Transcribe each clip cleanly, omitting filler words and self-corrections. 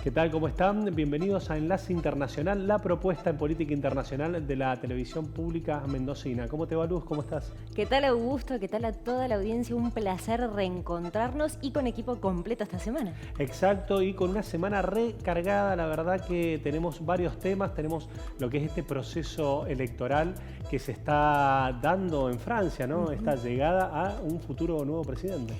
¿Qué tal? ¿Cómo están? Bienvenidos a Enlace Internacional, la propuesta en política internacional de la televisión pública mendocina. ¿Cómo te va, Luz? ¿Cómo estás? ¿Qué tal, Augusto? ¿Qué tal a toda la audiencia? Un placer reencontrarnos y con equipo completo esta semana. Exacto, y con una semana recargada, la verdad que tenemos varios temas. Tenemos lo que es este proceso electoral que se está dando en Francia, ¿no? Esta llegada a un futuro nuevo presidente.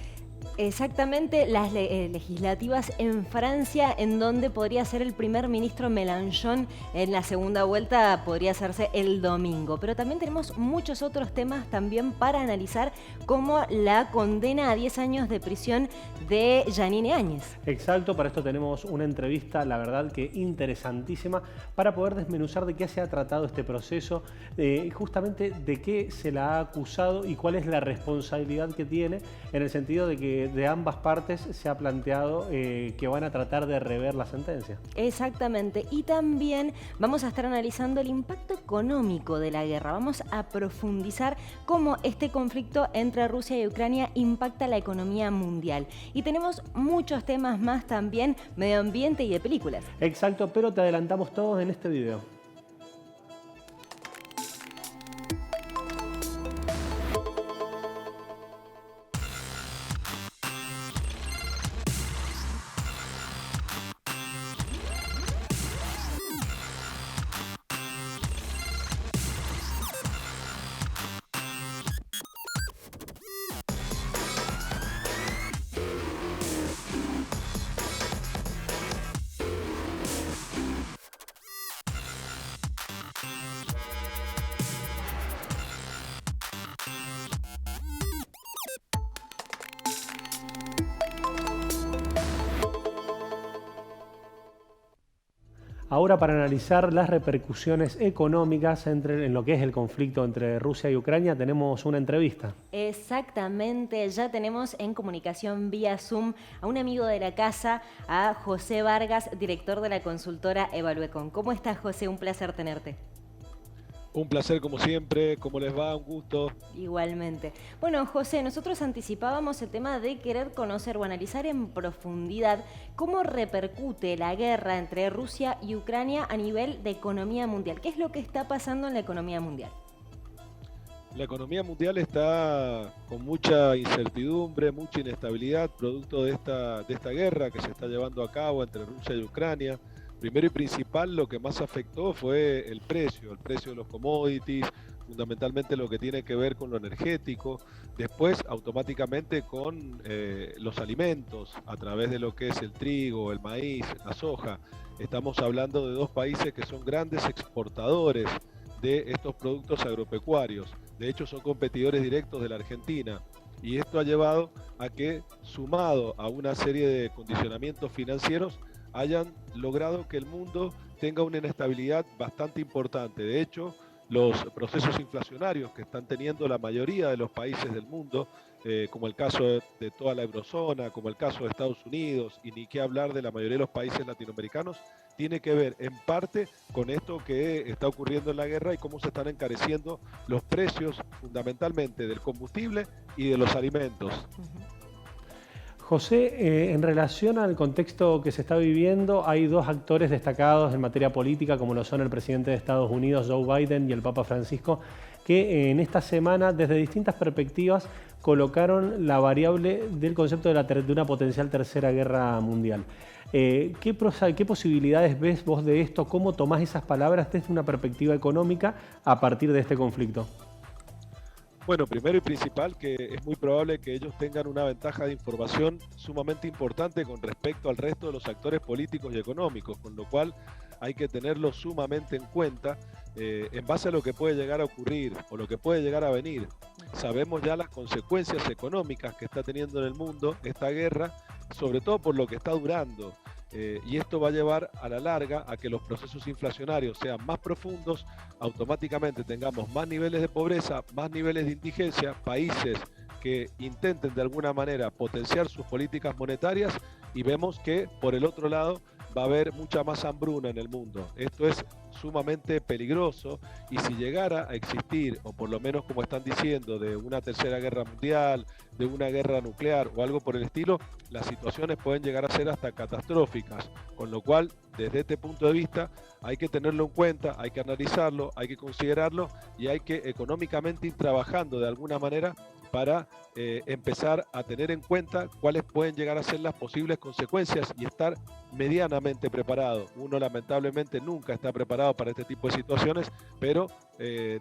Exactamente, las legislativas en Francia, en donde podría ser el primer ministro Mélenchon en la segunda vuelta, podría hacerse el domingo. Pero también tenemos muchos otros temas también para analizar, como la condena a 10 años de prisión de Jeanine Áñez. Exacto, para esto tenemos una entrevista, la verdad que interesantísima, para poder desmenuzar de qué se ha tratado este proceso, justamente de qué se la ha acusado y cuál es la responsabilidad que tiene, en el sentido de que de ambas partes se ha planteado que van a tratar de rever la sentencia. Exactamente, y también vamos a estar analizando el impacto económico de la guerra. Vamos a profundizar cómo este conflicto entre Rusia y Ucrania impacta la economía mundial. Y tenemos muchos temas más también, medio ambiente y de películas. Exacto, pero te adelantamos todos en este video. Ahora, para analizar las repercusiones económicas en lo que es el conflicto entre Rusia y Ucrania, tenemos una entrevista. Exactamente, ya tenemos en comunicación vía Zoom a un amigo de la casa, a José Vargas, director de la consultora Evaluecon. ¿Cómo estás, José? Un placer tenerte. Un placer como siempre, ¿cómo les va? Un gusto. Igualmente. Bueno, José, nosotros anticipábamos el tema de querer conocer o analizar en profundidad cómo repercute la guerra entre Rusia y Ucrania a nivel de economía mundial. ¿Qué es lo que está pasando en la economía mundial? La economía mundial está con mucha incertidumbre, mucha inestabilidad, producto de esta guerra que se está llevando a cabo entre Rusia y Ucrania. Primero y principal, lo que más afectó fue el precio de los commodities, fundamentalmente lo que tiene que ver con lo energético, después automáticamente con los alimentos, a través de lo que es el trigo, el maíz, la soja. Estamos hablando de dos países que son grandes exportadores de estos productos agropecuarios. De hecho, son competidores directos de la Argentina. Y esto ha llevado a que, sumado a una serie de condicionamientos financieros, hayan logrado que el mundo tenga una inestabilidad bastante importante. De hecho, los procesos inflacionarios que están teniendo la mayoría de los países del mundo, como el caso de toda la eurozona, como el caso de Estados Unidos, y ni qué hablar de la mayoría de los países latinoamericanos, tiene que ver en parte con esto que está ocurriendo en la guerra y cómo se están encareciendo los precios fundamentalmente del combustible y de los alimentos. José, en relación al contexto que se está viviendo, hay dos actores destacados en materia política, como lo son el presidente de Estados Unidos, Joe Biden, y el Papa Francisco, que en esta semana, desde distintas perspectivas, colocaron la variable del concepto de una potencial tercera guerra mundial. ¿Qué posibilidades ves vos de esto? ¿Cómo tomás esas palabras desde una perspectiva económica a partir de este conflicto? Bueno, primero y principal que es muy probable que ellos tengan una ventaja de información sumamente importante con respecto al resto de los actores políticos y económicos, con lo cual hay que tenerlo sumamente en cuenta en base a lo que puede llegar a ocurrir o lo que puede llegar a venir. Sabemos ya las consecuencias económicas que está teniendo en el mundo esta guerra, sobre todo por lo que está durando. Y esto va a llevar a la larga a que los procesos inflacionarios sean más profundos, automáticamente tengamos más niveles de pobreza, más niveles de indigencia, países que intenten de alguna manera potenciar sus políticas monetarias, y vemos que por el otro lado va a haber mucha más hambruna en el mundo. Esto es sumamente peligroso y si llegara a existir, o por lo menos como están diciendo, de una tercera guerra mundial, de una guerra nuclear o algo por el estilo, las situaciones pueden llegar a ser hasta catastróficas, con lo cual desde este punto de vista hay que tenerlo en cuenta, hay que analizarlo, hay que considerarlo y hay que económicamente ir trabajando de alguna manera para empezar a tener en cuenta cuáles pueden llegar a ser las posibles consecuencias y estar medianamente preparado. Uno lamentablemente nunca está preparado para este tipo de situaciones, pero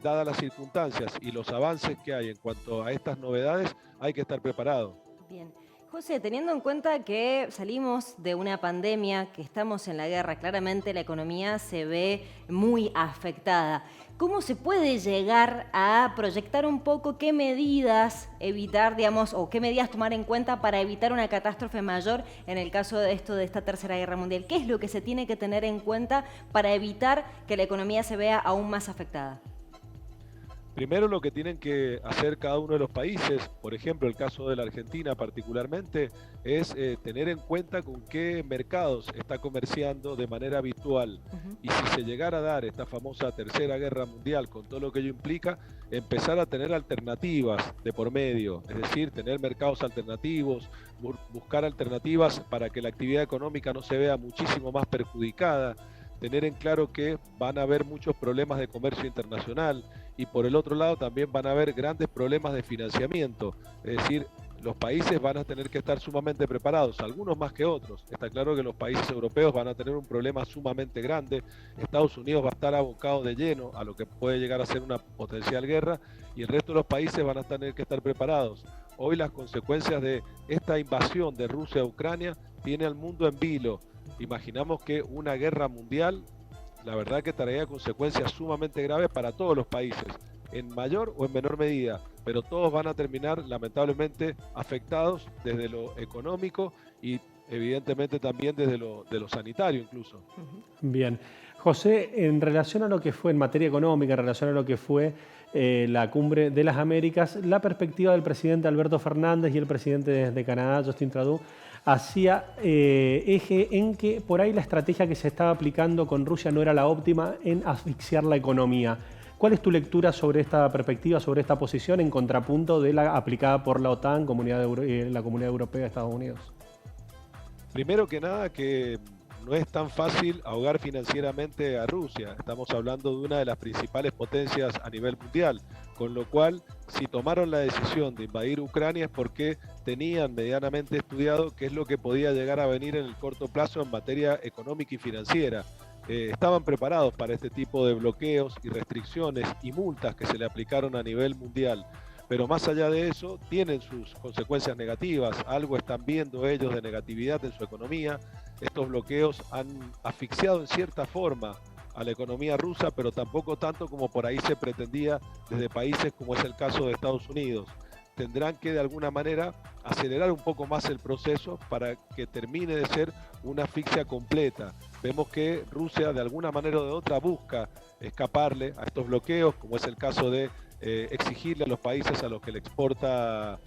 dadas las circunstancias y los avances que hay en cuanto a estas novedades, hay que estar preparado. Bien. José, teniendo en cuenta que salimos de una pandemia, que estamos en la guerra, claramente la economía se ve muy afectada. ¿Cómo se puede llegar a proyectar un poco qué medidas evitar, digamos, o qué medidas tomar en cuenta para evitar una catástrofe mayor en el caso de esta tercera guerra mundial? ¿Qué es lo que se tiene que tener en cuenta para evitar que la economía se vea aún más afectada? Primero lo que tienen que hacer cada uno de los países, por ejemplo el caso de la Argentina particularmente, es tener en cuenta con qué mercados está comerciando de manera habitual. Y si se llegara a dar esta famosa tercera guerra mundial con todo lo que ello implica, empezar a tener alternativas de por medio, es decir, tener mercados alternativos, buscar alternativas para que la actividad económica no se vea muchísimo más perjudicada, tener en claro que van a haber muchos problemas de comercio internacional y por el otro lado también van a haber grandes problemas de financiamiento, es decir, los países van a tener que estar sumamente preparados, algunos más que otros. Está claro que los países europeos van a tener un problema sumamente grande, Estados Unidos va a estar abocado de lleno a lo que puede llegar a ser una potencial guerra y el resto de los países van a tener que estar preparados. Hoy las consecuencias de esta invasión de Rusia a Ucrania tiene al mundo en vilo. Imaginamos que una guerra mundial, la verdad que traería consecuencias sumamente graves para todos los países, en mayor o en menor medida, pero todos van a terminar lamentablemente afectados desde lo económico y evidentemente también desde lo sanitario incluso. Bien. José, en relación a lo que fue en materia económica, en relación a lo que fue la Cumbre de las Américas, la perspectiva del presidente Alberto Fernández y el presidente de Canadá, Justin Trudeau, hacía eje en que por ahí la estrategia que se estaba aplicando con Rusia no era la óptima en asfixiar la economía. ¿Cuál es tu lectura sobre esta perspectiva, sobre esta posición en contrapunto de la aplicada por la OTAN, la Comunidad Europea de Estados Unidos? Primero que nada que no es tan fácil ahogar financieramente a Rusia. Estamos hablando de una de las principales potencias a nivel mundial, con lo cual si tomaron la decisión de invadir Ucrania es porque tenían medianamente estudiado qué es lo que podía llegar a venir en el corto plazo en materia económica y financiera. Estaban preparados para este tipo de bloqueos y restricciones y multas que se le aplicaron a nivel mundial. Pero más allá de eso, tienen sus consecuencias negativas. Algo están viendo ellos de negatividad en su economía. Estos bloqueos han asfixiado en cierta forma a la economía rusa, pero tampoco tanto como por ahí se pretendía desde países como es el caso de Estados Unidos. Tendrán que de alguna manera acelerar un poco más el proceso para que termine de ser una asfixia completa. Vemos que Rusia de alguna manera o de otra busca escaparle a estos bloqueos, como es el caso de exigirle a los países a los que le exporta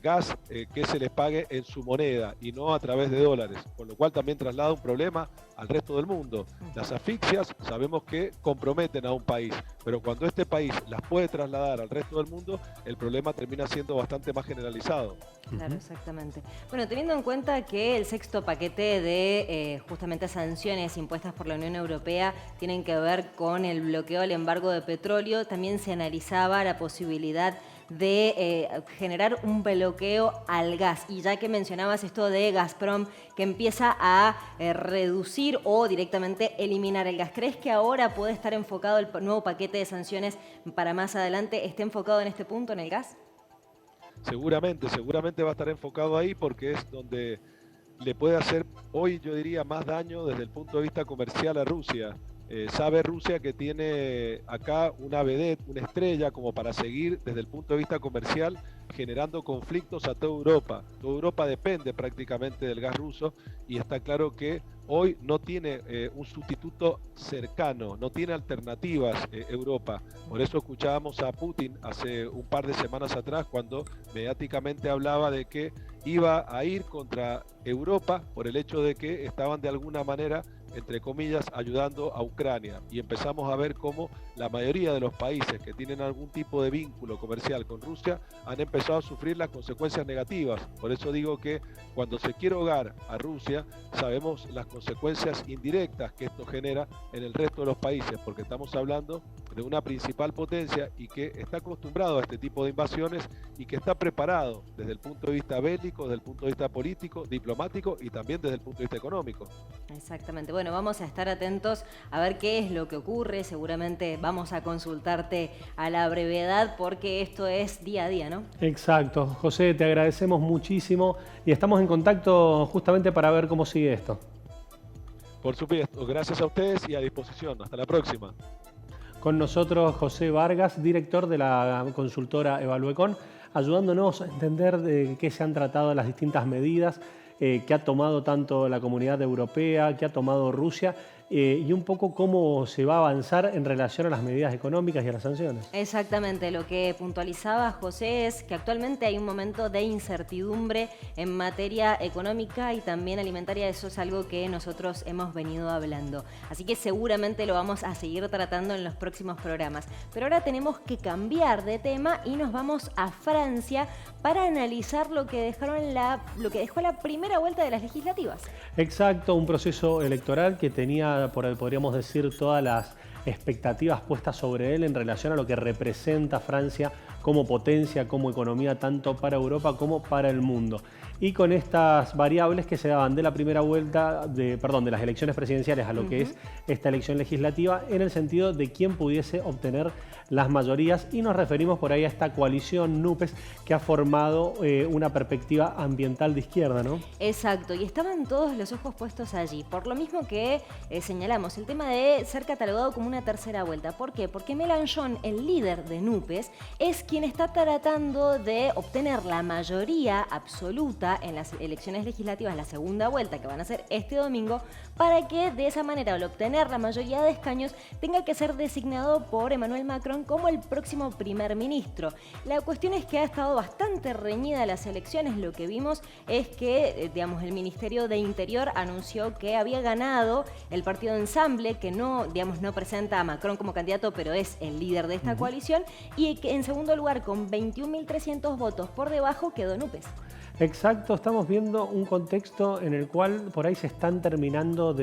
gas que se les pague en su moneda y no a través de dólares, con lo cual también traslada un problema al resto del mundo. Las asfixias sabemos que comprometen a un país, pero cuando este país las puede trasladar al resto del mundo, el problema termina siendo bastante más generalizado. Claro, exactamente. Bueno, teniendo en cuenta que el sexto paquete de justamente sanciones impuestas por la Unión Europea tienen que ver con el bloqueo al embargo de petróleo, también se analizaba la posibilidad de generar un bloqueo al gas. Y ya que mencionabas esto de Gazprom, que empieza a reducir o directamente eliminar el gas, ¿crees que ahora puede estar enfocado el nuevo paquete de sanciones para más adelante, esté enfocado en este punto, en el gas? Seguramente va a estar enfocado ahí porque es donde le puede hacer hoy, yo diría, más daño desde el punto de vista comercial a Rusia. sabe Rusia que tiene acá una vedette, una estrella como para seguir desde el punto de vista comercial generando conflictos a toda Europa. Toda Europa depende prácticamente del gas ruso y está claro que hoy no tiene un sustituto cercano, no tiene alternativas Europa. Por eso escuchábamos a Putin hace un par de semanas atrás cuando mediáticamente hablaba de que iba a ir contra Europa por el hecho de que estaban de alguna manera, entre comillas, ayudando a Ucrania. Y empezamos a ver cómo la mayoría de los países que tienen algún tipo de vínculo comercial con Rusia han empezado a sufrir las consecuencias negativas. Por eso digo que cuando se quiere ahogar a Rusia, sabemos las consecuencias indirectas que esto genera en el resto de los países, porque estamos hablando de una principal potencia y que está acostumbrado a este tipo de invasiones y que está preparado desde el punto de vista bélico, desde el punto de vista político, diplomático y también desde el punto de vista económico. Exactamente. Bueno, vamos a estar atentos a ver qué es lo que ocurre. Seguramente vamos a consultarte a la brevedad porque esto es día a día, ¿no? Exacto. José, te agradecemos muchísimo y estamos en contacto justamente para ver cómo sigue esto. Por supuesto, gracias a ustedes y a disposición. Hasta la próxima. Con nosotros José Vargas, director de la consultora Evaluecon, ayudándonos a entender de qué se han tratado las distintas medidas que ha tomado tanto la Comunidad Europea, que ha tomado Rusia, y un poco cómo se va a avanzar en relación a las medidas económicas y a las sanciones. Exactamente, lo que puntualizaba José es que actualmente hay un momento de incertidumbre en materia económica y también alimentaria. Eso es algo que nosotros hemos venido hablando. Así que seguramente lo vamos a seguir tratando en los próximos programas. Pero ahora tenemos que cambiar de tema y nos vamos a Francia para analizar lo que dejó la primera vuelta de las legislativas. Exacto, un proceso electoral que tenía, podríamos decir, todas las expectativas puestas sobre él en relación a lo que representa Francia como potencia, como economía, tanto para Europa como para el mundo. Y con estas variables que se daban de la primera vuelta, de las elecciones presidenciales a lo que es esta elección legislativa, en el sentido de quién pudiese obtener las mayorías, y nos referimos por ahí a esta coalición NUPES que ha formado una perspectiva ambiental de izquierda, ¿no? Exacto, y estaban todos los ojos puestos allí, por lo mismo que señalamos, el tema de ser catalogado como una tercera vuelta. ¿Por qué? Porque Mélenchon, el líder de NUPES, es quien está tratando de obtener la mayoría absoluta en las elecciones legislativas, la segunda vuelta que van a ser este domingo, para que de esa manera, al obtener la mayoría de escaños, tenga que ser designado por Emmanuel Macron como el próximo primer ministro. La cuestión es que ha estado bastante reñida las elecciones. Lo que vimos es que, el Ministerio de Interior anunció que había ganado el partido Ensemble, que no presenta a Macron como candidato, pero es el líder de esta coalición, y que en segundo lugar, con 21.300 votos por debajo, quedó NUPES. Exacto, estamos viendo un contexto en el cual por ahí se están terminando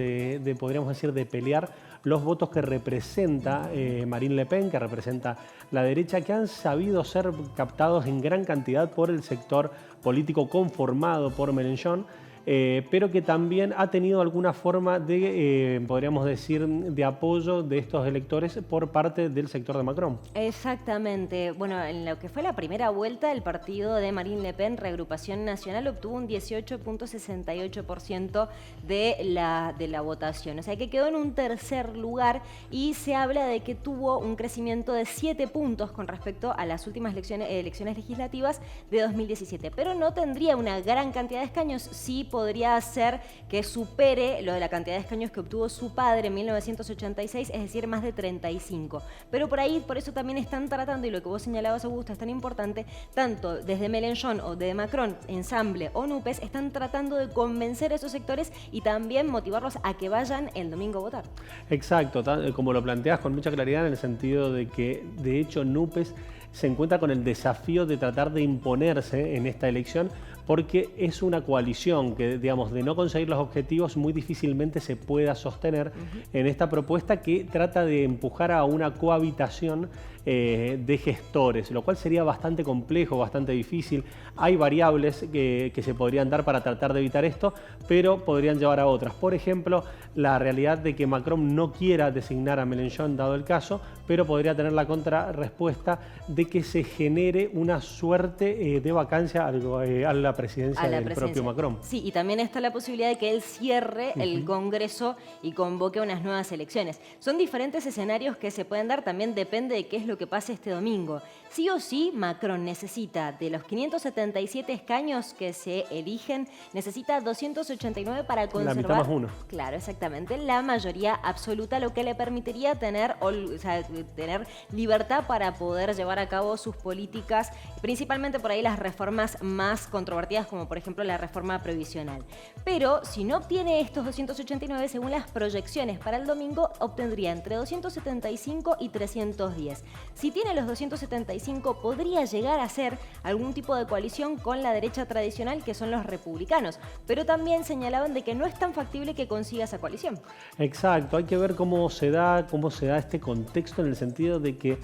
podríamos decir, de pelear los votos que representa Marine Le Pen, que representa la derecha, que han sabido ser captados en gran cantidad por el sector político conformado por Mélenchon, pero que también ha tenido alguna forma de, podríamos decir, de apoyo de estos electores por parte del sector de Macron. Exactamente. Bueno, en lo que fue la primera vuelta, el partido de Marine Le Pen, Reagrupación Nacional, obtuvo un 18.68% de la votación. O sea, que quedó en un tercer lugar y se habla de que tuvo un crecimiento de 7 puntos con respecto a las últimas elecciones legislativas de 2017. Pero no tendría una gran cantidad de escaños, sí podría ser que supere lo de la cantidad de escaños que obtuvo su padre en 1986, es decir, más de 35. Pero por eso también están tratando, y lo que vos señalabas, Augusto, es tan importante, tanto desde Mélenchon o de Macron, Ensemble o NUPES, están tratando de convencer a esos sectores y también motivarlos a que vayan el domingo a votar. Exacto, como lo planteas con mucha claridad, en el sentido de que, de hecho, NUPES se encuentra con el desafío de tratar de imponerse en esta elección, porque es una coalición que, de no conseguir los objetivos, muy difícilmente se pueda sostener en esta propuesta que trata de empujar a una cohabitación de gestores, lo cual sería bastante complejo, bastante difícil. Hay variables que se podrían dar para tratar de evitar esto, pero podrían llevar a otras. Por ejemplo, la realidad de que Macron no quiera designar a Mélenchon, dado el caso, pero podría tener la contrarrespuesta de que se genere una suerte de vacancia a la la presidencia del propio Macron. Sí, y también está la posibilidad de que él cierre el Congreso y convoque unas nuevas elecciones. Son diferentes escenarios que se pueden dar, también depende de qué es lo que pase este domingo. Sí o sí, Macron necesita, de los 577 escaños que se eligen, necesita 289 para conservar... La mitad más uno. Claro, exactamente, la mayoría absoluta, lo que le permitiría tener libertad para poder llevar a cabo sus políticas, principalmente por ahí las reformas más controvertidas, como por ejemplo la reforma previsional. Pero si no obtiene estos 289, según las proyecciones para el domingo, obtendría entre 275 y 310. Si tiene los 275, podría llegar a ser algún tipo de coalición con la derecha tradicional, que son los republicanos, pero también señalaban de que no es tan factible que consiga esa coalición. Exacto, hay que ver cómo se da este contexto, en el sentido de que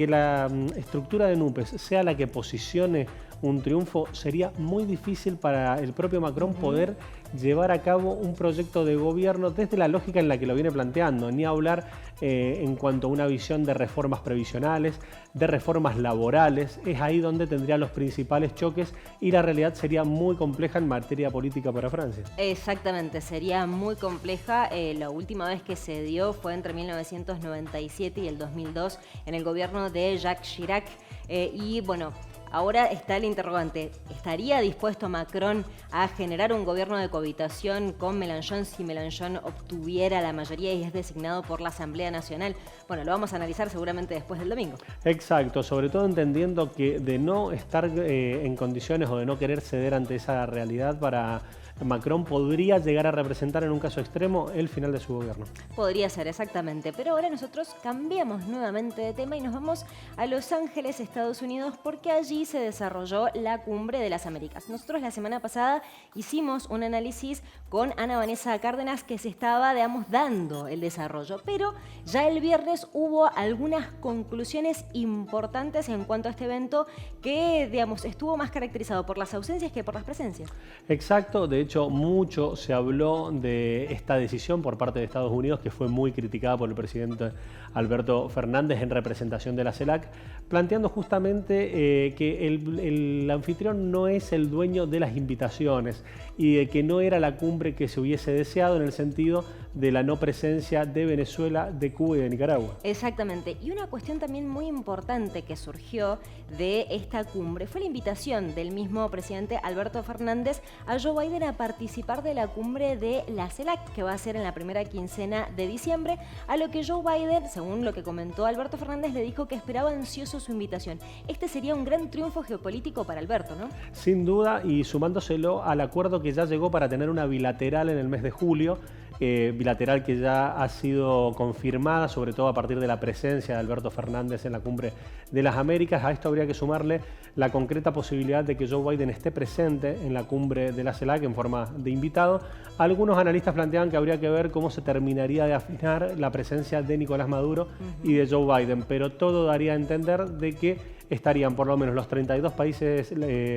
la estructura de NUPES sea la que posicione un triunfo. Sería muy difícil para el propio Macron poder llevar a cabo un proyecto de gobierno desde la lógica en la que lo viene planteando, ni hablar en cuanto a una visión de reformas previsionales, de reformas laborales. Es ahí donde tendría los principales choques y la realidad sería muy compleja en materia política para Francia. Exactamente, sería muy compleja. La última vez que se dio fue entre 1997 y el 2002 en el gobierno de Jacques Chirac. Y bueno, ahora está el interrogante: ¿estaría dispuesto Macron a generar un gobierno de cohabitación con Mélenchon si Mélenchon obtuviera la mayoría y es designado por la Asamblea Nacional? Bueno, lo vamos a analizar seguramente después del domingo. Exacto, sobre todo entendiendo que de no estar en condiciones o de no querer ceder ante esa realidad, para Macron podría llegar a representar en un caso extremo el final de su gobierno. Podría ser, exactamente. Pero ahora nosotros cambiamos nuevamente de tema y nos vamos a Los Ángeles, Estados Unidos, porque allí se desarrolló la Cumbre de las Américas. Nosotros la semana pasada hicimos un análisis con Ana Vanessa Cárdenas, que se estaba, dando el desarrollo, pero ya el viernes hubo algunas conclusiones importantes en cuanto a este evento que, estuvo más caracterizado por las ausencias que por las presencias. Exacto, de hecho mucho se habló de esta decisión por parte de Estados Unidos, que fue muy criticada por el presidente Alberto Fernández en representación de la CELAC, planteando justamente que el anfitrión no es el dueño de las invitaciones y de que no era la cumbre que se hubiese deseado, en el sentido de la no presencia de Venezuela, de Cuba y de Nicaragua. Exactamente. Y una cuestión también muy importante que surgió de esta cumbre fue la invitación del mismo presidente Alberto Fernández a Joe Biden a participar de la cumbre de la CELAC, que va a ser en la primera quincena de diciembre, a lo que Joe Biden, según lo que comentó Alberto Fernández, le dijo que esperaba ansioso su invitación. Este sería un gran triunfo geopolítico para Alberto, ¿no? Sin duda, y sumándoselo al acuerdo que ya llegó para tener una bilateral en el mes de julio, bilateral que ya ha sido confirmada, sobre todo a partir de la presencia de Alberto Fernández en la Cumbre de las Américas. A esto habría que sumarle la concreta posibilidad de que Joe Biden esté presente en la Cumbre de la CELAC en forma de invitado. Algunos analistas planteaban que habría que ver cómo se terminaría de afinar la presencia de Nicolás Maduro y de Joe Biden, pero todo daría a entender de que estarían por lo menos los 32 países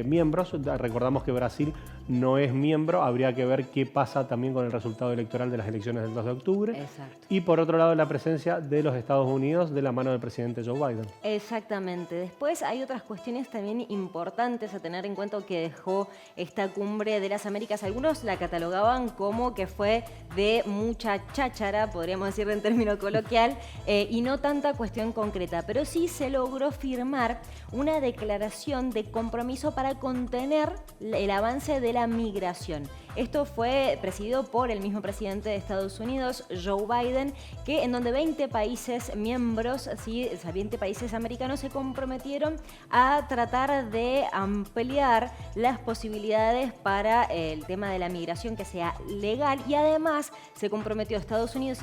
miembros. Recordamos que Brasil no es miembro, habría que ver qué pasa también con el resultado electoral de las elecciones del 2 de octubre. Exacto. Y por otro lado, la presencia de los Estados Unidos de la mano del presidente Joe Biden. Exactamente. Después hay otras cuestiones también importantes a tener en cuenta que dejó esta Cumbre de las Américas. Algunos la catalogaban como que fue de mucha cháchara, podríamos decir en término coloquial, y no tanta cuestión concreta, pero sí se logró firmar una declaración de compromiso para contener el avance de la migración. Esto fue presidido por el mismo presidente de Estados Unidos, Joe Biden, que en donde 20 países miembros, 20 países americanos se comprometieron a tratar de ampliar las posibilidades para el tema de la migración que sea legal, y además se comprometió Estados Unidos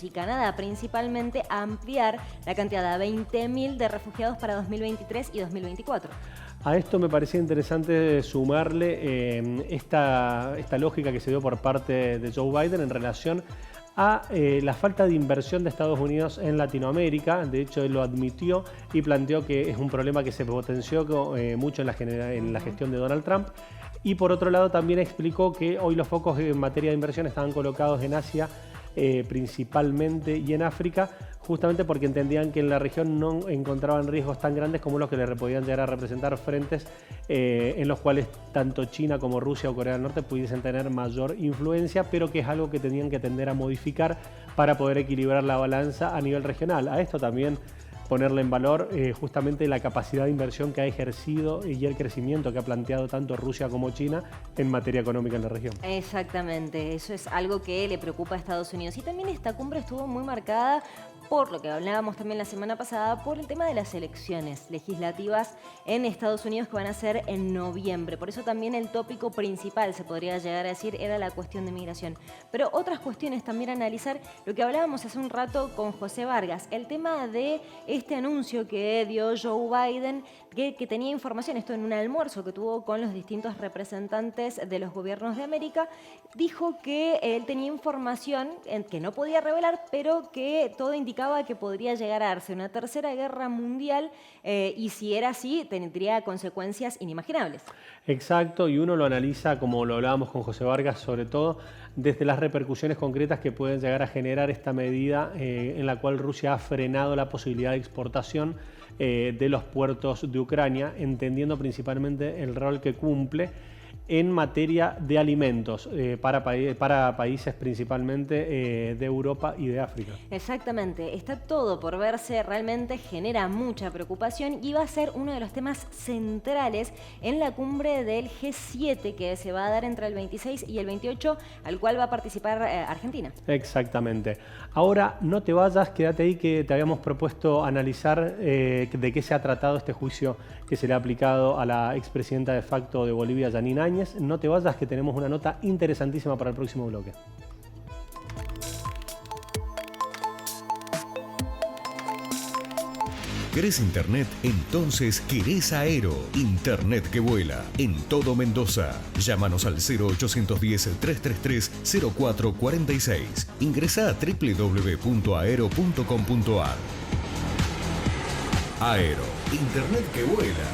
y Canadá principalmente a ampliar la cantidad de 20.000 de refugiados para 2023 y 2024. A esto me parecía interesante sumarle esta lógica que se dio por parte de Joe Biden en relación a la falta de inversión de Estados Unidos en Latinoamérica. De hecho, él lo admitió y planteó que es un problema que se potenció mucho en la gestión de Donald Trump. Y por otro lado también explicó que hoy los focos en materia de inversión estaban colocados en Asia principalmente y en África, justamente porque entendían que en la región no encontraban riesgos tan grandes como los que le podían llegar a representar frentes en los cuales tanto China como Rusia o Corea del Norte pudiesen tener mayor influencia, pero que es algo que tenían que tender a modificar para poder equilibrar la balanza a nivel regional. A esto también ponerle en valor justamente la capacidad de inversión que ha ejercido y el crecimiento que ha planteado tanto Rusia como China en materia económica en la región. Exactamente, eso es algo que le preocupa a Estados Unidos. Y también esta cumbre estuvo muy marcada por lo que hablábamos también la semana pasada, por el tema de las elecciones legislativas en Estados Unidos que van a ser en noviembre. Por eso también el tópico principal, se podría llegar a decir, era la cuestión de migración. Pero otras cuestiones también a analizar, lo que hablábamos hace un rato con José Vargas, el tema de este anuncio que dio Joe Biden, que tenía información, esto en un almuerzo que tuvo con los distintos representantes de los gobiernos de América, dijo que él tenía información que no podía revelar, pero que todo indicaba que podría llegar a darse una tercera guerra mundial y si era así, tendría consecuencias inimaginables. Exacto, y uno lo analiza, como lo hablábamos con José Vargas, sobre todo desde las repercusiones concretas que pueden llegar a generar esta medida en la cual Rusia ha frenado la posibilidad de exportación de los puertos de Ucrania, entendiendo principalmente el rol que cumple en materia de alimentos para países principalmente de Europa y de África. Exactamente, está todo por verse, realmente genera mucha preocupación y va a ser uno de los temas centrales en la cumbre del G7 que se va a dar entre el 26 y el 28, al cual va a participar Argentina. Exactamente. Ahora no te vayas, quédate ahí que te habíamos propuesto analizar de qué se ha tratado este juicio que se le ha aplicado a la expresidenta de facto de Bolivia, Jeanine Áñez. No te vayas, que tenemos una nota interesantísima para el próximo bloque. ¿Querés internet? Entonces querés Aero. Internet que vuela en todo Mendoza. Llámanos al 0810-333-0446. Ingresá a www.aero.com.ar. Aero. Internet que vuela.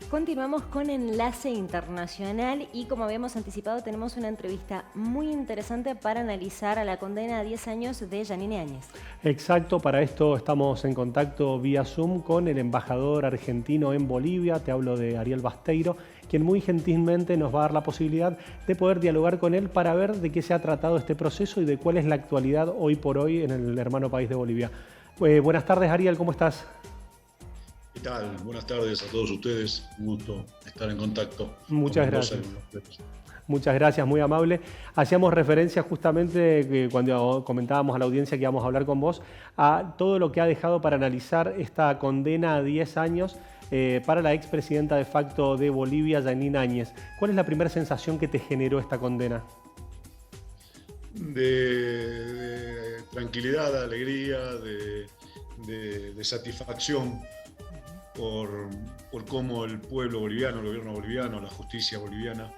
Continuamos con Enlace Internacional y como habíamos anticipado tenemos una entrevista muy interesante para analizar a la condena a 10 años de Jeanine Áñez. Exacto, para esto estamos en contacto vía Zoom con el embajador argentino en Bolivia, te hablo de Ariel Basteiro, quien muy gentilmente nos va a dar la posibilidad de poder dialogar con él para ver de qué se ha tratado este proceso y de cuál es la actualidad hoy por hoy en el hermano país de Bolivia. Buenas tardes, Ariel, ¿cómo estás? ¿Qué tal? Buenas tardes a todos ustedes. Un gusto estar en contacto. Muchas gracias. Muchas gracias, muy amable. Hacíamos referencia justamente cuando comentábamos a la audiencia que íbamos a hablar con vos a todo lo que ha dejado para analizar esta condena a 10 años para la expresidenta de facto de Bolivia, Jeanine Áñez. ¿Cuál es la primera sensación que te generó esta condena? De tranquilidad, de alegría, de satisfacción por cómo el pueblo boliviano, el gobierno boliviano, la justicia boliviana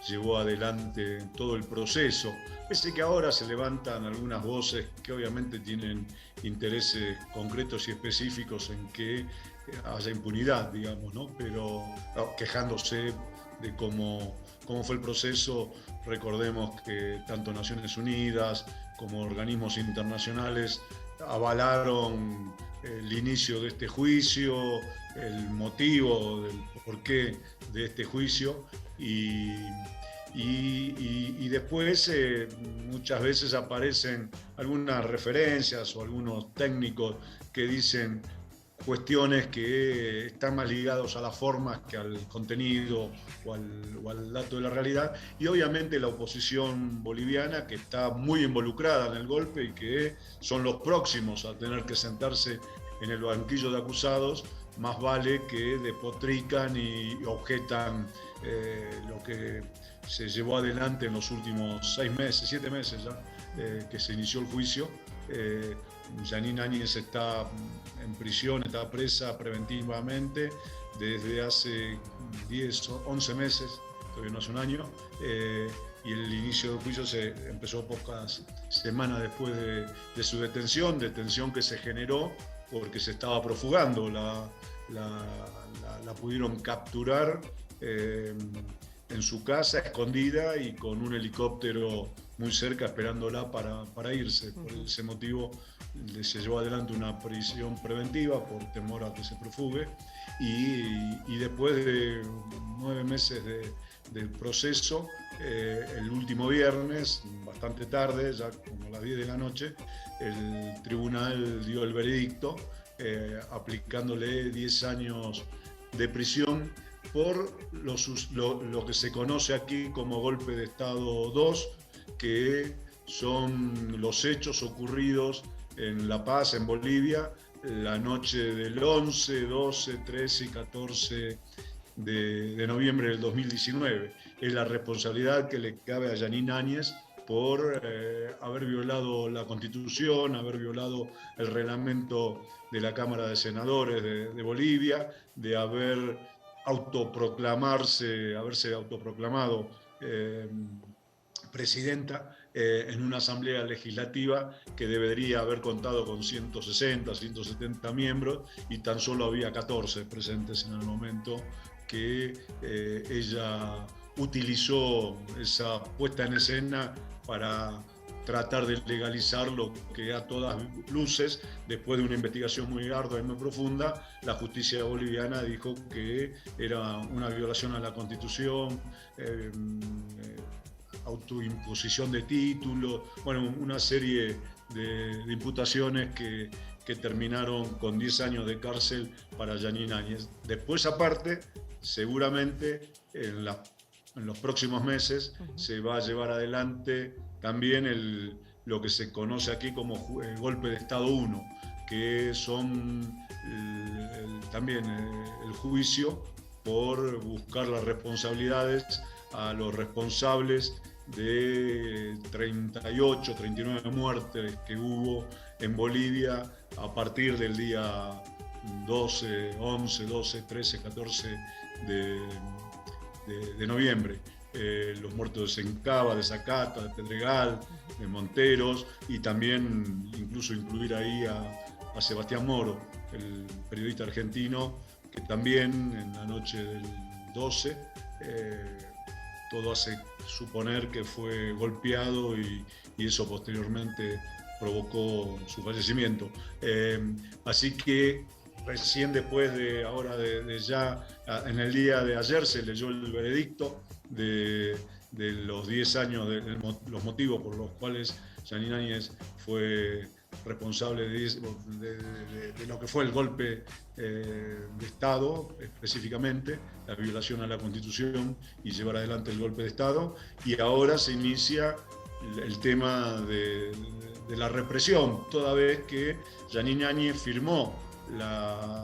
llevó adelante todo el proceso. Pese que ahora se levantan algunas voces que obviamente tienen intereses concretos y específicos en que haya impunidad, digamos, ¿no? Pero quejándose de cómo fue el proceso. Recordemos que tanto Naciones Unidas como organismos internacionales avalaron el inicio de este juicio, el motivo del porqué de este juicio y después muchas veces aparecen algunas referencias o algunos técnicos que dicen cuestiones que están más ligados a las formas que al contenido o al dato de la realidad, y obviamente la oposición boliviana, que está muy involucrada en el golpe y que son los próximos a tener que sentarse en el banquillo de acusados, más vale que despotrican y objetan lo que se llevó adelante en los últimos 6 meses, 7 meses ya, que se inició el juicio. Jeanine Áñez está en prisión, está presa preventivamente desde hace 10 o 11 meses, todavía no hace un año, y el inicio del juicio se empezó pocas semanas después de su detención que se generó porque se estaba profugando la pudieron capturar en su casa, escondida y con un helicóptero muy cerca esperándola para irse. Por ese motivo se llevó adelante una prisión preventiva por temor a que se profugue y después de 9 meses del proceso, el último viernes, bastante tarde, ya como a las 10 de la noche, el tribunal dio el veredicto aplicándole 10 años de prisión por lo que se conoce aquí como golpe de Estado 2, que son los hechos ocurridos en La Paz, en Bolivia, la noche del 11, 12, 13 y 14 de noviembre del 2019. Es la responsabilidad que le cabe a Jeanine Áñez por haber violado la Constitución, haber violado el reglamento de la Cámara de Senadores de Bolivia, de haberse autoproclamado presidenta en una asamblea legislativa que debería haber contado con 160, 170 miembros y tan solo había 14 presentes en el momento que ella utilizó esa puesta en escena para tratar de legalizar lo que a todas luces, después de una investigación muy ardua y muy profunda, la justicia boliviana dijo que era una violación a la Constitución, autoimposición de títulos, bueno, una serie de imputaciones que terminaron con 10 años de cárcel para Jeanine Áñez. Después, aparte, seguramente en los próximos meses se va a llevar adelante también lo que se conoce aquí como golpe de Estado 1, que son también el juicio por buscar las responsabilidades a los responsables de 38, 39 muertes que hubo en Bolivia a partir del día 12, 11, 12, 13, 14 de noviembre. Los muertos de Sencaba, de Zacata, de Pedregal, de Monteros, y también incluso incluir ahí a Sebastián Moro, el periodista argentino, que también en la noche del 12 todo hace suponer que fue golpeado y eso posteriormente provocó su fallecimiento. Así que recién después de ya en el día de ayer se leyó el veredicto de los 10 años, de los motivos por los cuales Jeanine Áñez fue responsable de lo que fue el golpe de Estado, específicamente la violación a la Constitución y llevar adelante el golpe de Estado. Y ahora se inicia el tema de la represión, toda vez que Jeanine Áñez firmó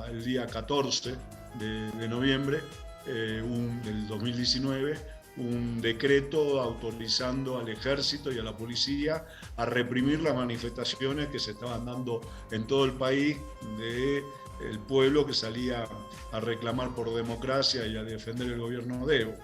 el día 14 de noviembre del 2019 un decreto autorizando al ejército y a la policía a reprimir las manifestaciones que se estaban dando en todo el país del pueblo que salía a reclamar por democracia y a defender el gobierno de Evo.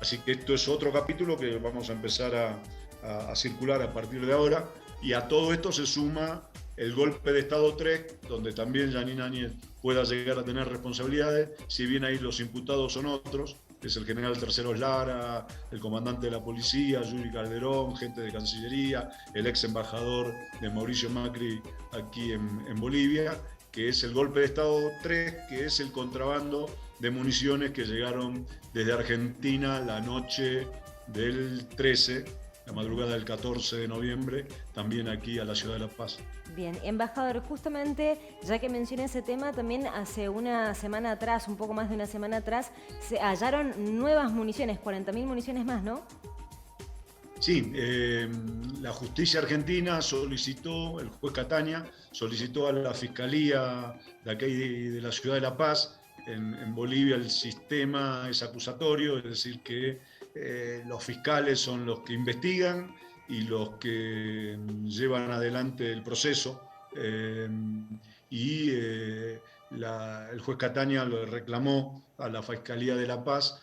Así que esto es otro capítulo que vamos a empezar a circular a partir de ahora, y a todo esto se suma el golpe de Estado 3, donde también Jeanine Áñez pueda llegar a tener responsabilidades, si bien ahí los imputados son otros, es el general Terceros Lara, el comandante de la policía, Yuri Calderón, gente de Cancillería, el ex embajador de Mauricio Macri aquí en Bolivia, que es el golpe de Estado 3, que es el contrabando de municiones que llegaron desde Argentina la noche del 13, la madrugada del 14 de noviembre, también aquí a la ciudad de La Paz. Bien, embajador, justamente ya que menciona ese tema, también hace una semana atrás, un poco más de una semana atrás, se hallaron nuevas municiones, 40.000 municiones más, ¿no? Sí, la justicia argentina solicitó, el juez Cataña solicitó a la Fiscalía de aquí de la ciudad de La Paz. En Bolivia el sistema es acusatorio, es decir que los fiscales son los que investigan y los que llevan adelante el proceso. El juez Cataña le reclamó a la Fiscalía de La Paz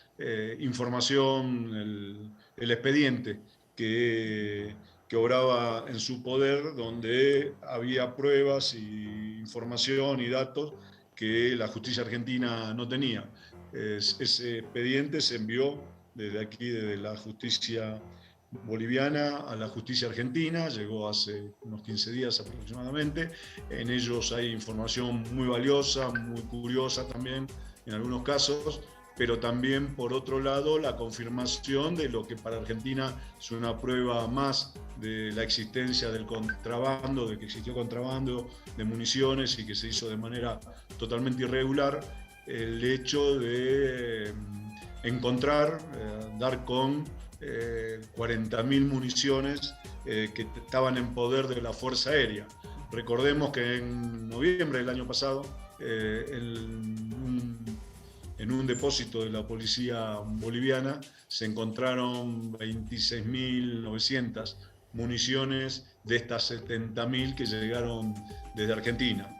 información, el expediente que obraba en su poder, donde había pruebas y información y datos que la justicia argentina no tenía. Ese expediente se envió desde aquí, desde la justicia boliviana a la justicia argentina, llegó hace unos 15 días aproximadamente. En ellos hay información muy valiosa, muy curiosa también en algunos casos, pero también por otro lado la confirmación de lo que para Argentina es una prueba más de la existencia del contrabando, de que existió contrabando de municiones y que se hizo de manera totalmente irregular, el hecho de encontrar, dar con 40.000 municiones que estaban en poder de la Fuerza Aérea. Recordemos que en noviembre del año pasado, en un depósito de la policía boliviana se encontraron 26.900 municiones de estas 70.000 que llegaron desde Argentina.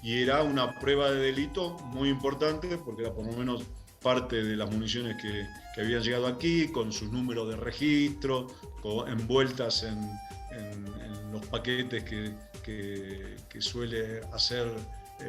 Y era una prueba de delito muy importante porque era por lo menos parte de las municiones que habían llegado aquí, con sus números de registro, envueltas en los paquetes que suele hacer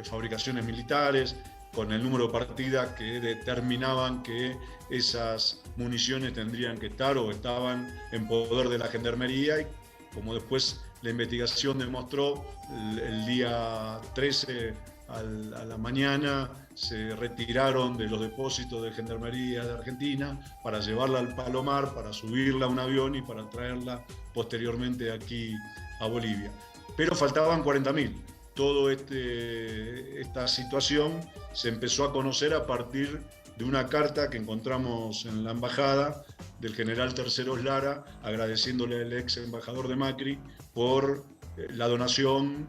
fabricaciones militares, con el número de partida que determinaban que esas municiones tendrían que estar o estaban en poder de la Gendarmería, y como después la investigación demostró, el día 13 a la mañana se retiraron de los depósitos de Gendarmería de Argentina para llevarla al Palomar, para subirla a un avión y para traerla posteriormente aquí a Bolivia. Pero faltaban 40.000. Toda esta situación se empezó a conocer a partir de una carta que encontramos en la embajada del general Terceros Lara, agradeciéndole al ex embajador de Macri por la donación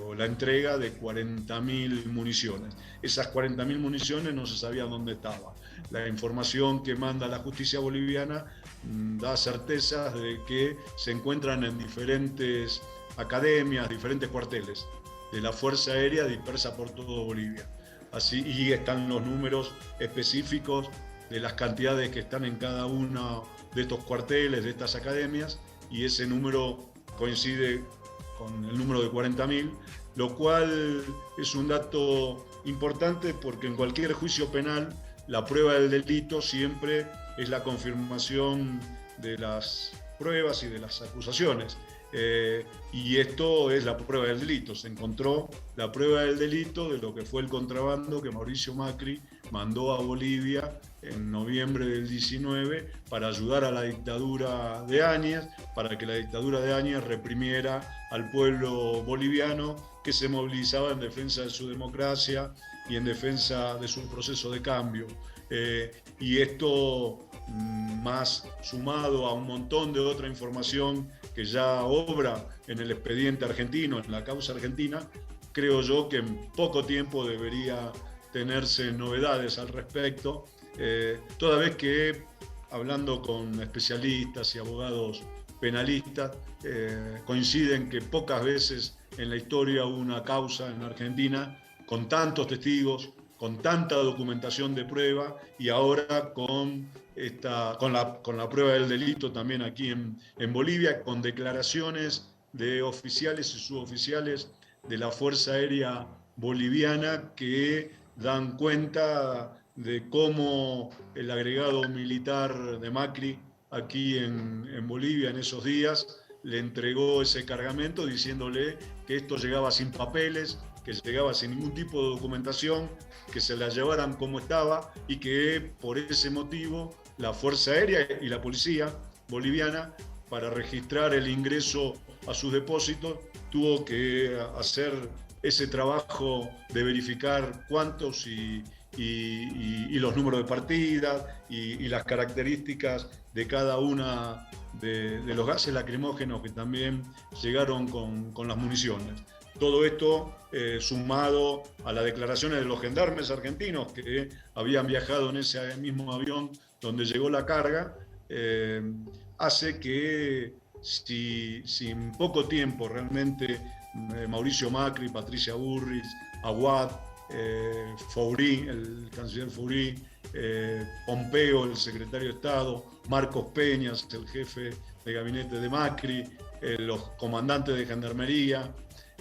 o la entrega de 40.000 municiones. Esas 40.000 municiones no se sabía dónde estaban. La información que manda la justicia boliviana da certezas de que se encuentran en diferentes academias, diferentes cuarteles de la Fuerza Aérea dispersa por todo Bolivia. Así, y están los números específicos de las cantidades que están en cada uno de estos cuarteles, de estas academias, y ese número coincide con el número de 40.000, lo cual es un dato importante porque en cualquier juicio penal la prueba del delito siempre es la confirmación de las pruebas y de las acusaciones. Y esto es la prueba del delito. Se encontró la prueba del delito de lo que fue el contrabando que Mauricio Macri mandó a Bolivia en noviembre del 19 para ayudar a la dictadura de Áñez, para que la dictadura de Áñez reprimiera al pueblo boliviano que se movilizaba en defensa de su democracia y en defensa de su proceso de cambio. Y esto, más sumado a un montón de otra información que ya obra en el expediente argentino, en la causa argentina, creo yo que en poco tiempo debería tenerse novedades al respecto, toda vez que, hablando con especialistas y abogados penalistas, coinciden que pocas veces en la historia hubo una causa en Argentina con tantos testigos, con tanta documentación de prueba, y ahora con la prueba del delito también aquí en Bolivia, con declaraciones de oficiales y suboficiales de la Fuerza Aérea Boliviana que dan cuenta de cómo el agregado militar de Macri aquí en Bolivia en esos días le entregó ese cargamento diciéndole que esto llegaba sin papeles, que llegaba sin ningún tipo de documentación, que se la llevaran como estaba y que por ese motivo la Fuerza Aérea y la Policía Boliviana, para registrar el ingreso a sus depósitos, tuvo que hacer ese trabajo de verificar cuántos y los números de partida y las características de cada una de los gases lacrimógenos que también llegaron con las municiones. Todo esto sumado a las declaraciones de los gendarmes argentinos que habían viajado en ese mismo avión donde llegó la carga, hace que si en poco tiempo realmente Mauricio Macri, Patricia Bullrich, Aguad, Faurí, el canciller Faurí, Pompeo, el secretario de Estado, Marcos Peñas, el jefe de gabinete de Macri, los comandantes de Gendarmería,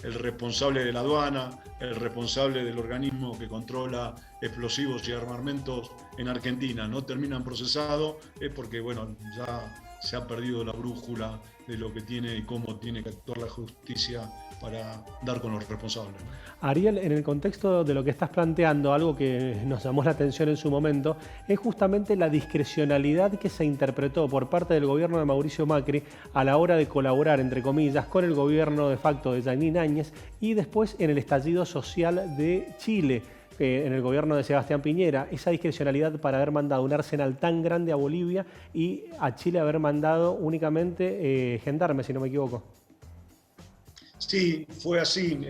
el responsable de la aduana, el responsable del organismo que controla explosivos y armamentos en Argentina no terminan procesados, es porque, bueno, ya se ha perdido la brújula de lo que tiene y cómo tiene que actuar la justicia para dar con los responsables. Ariel, en el contexto de lo que estás planteando, algo que nos llamó la atención en su momento, es justamente la discrecionalidad que se interpretó por parte del gobierno de Mauricio Macri a la hora de colaborar, entre comillas, con el gobierno de facto de Jeanine Áñez y después en el estallido social de Chile, en el gobierno de Sebastián Piñera, esa discrecionalidad para haber mandado un arsenal tan grande a Bolivia y a Chile haber mandado únicamente gendarmes, si no me equivoco. Sí, fue así.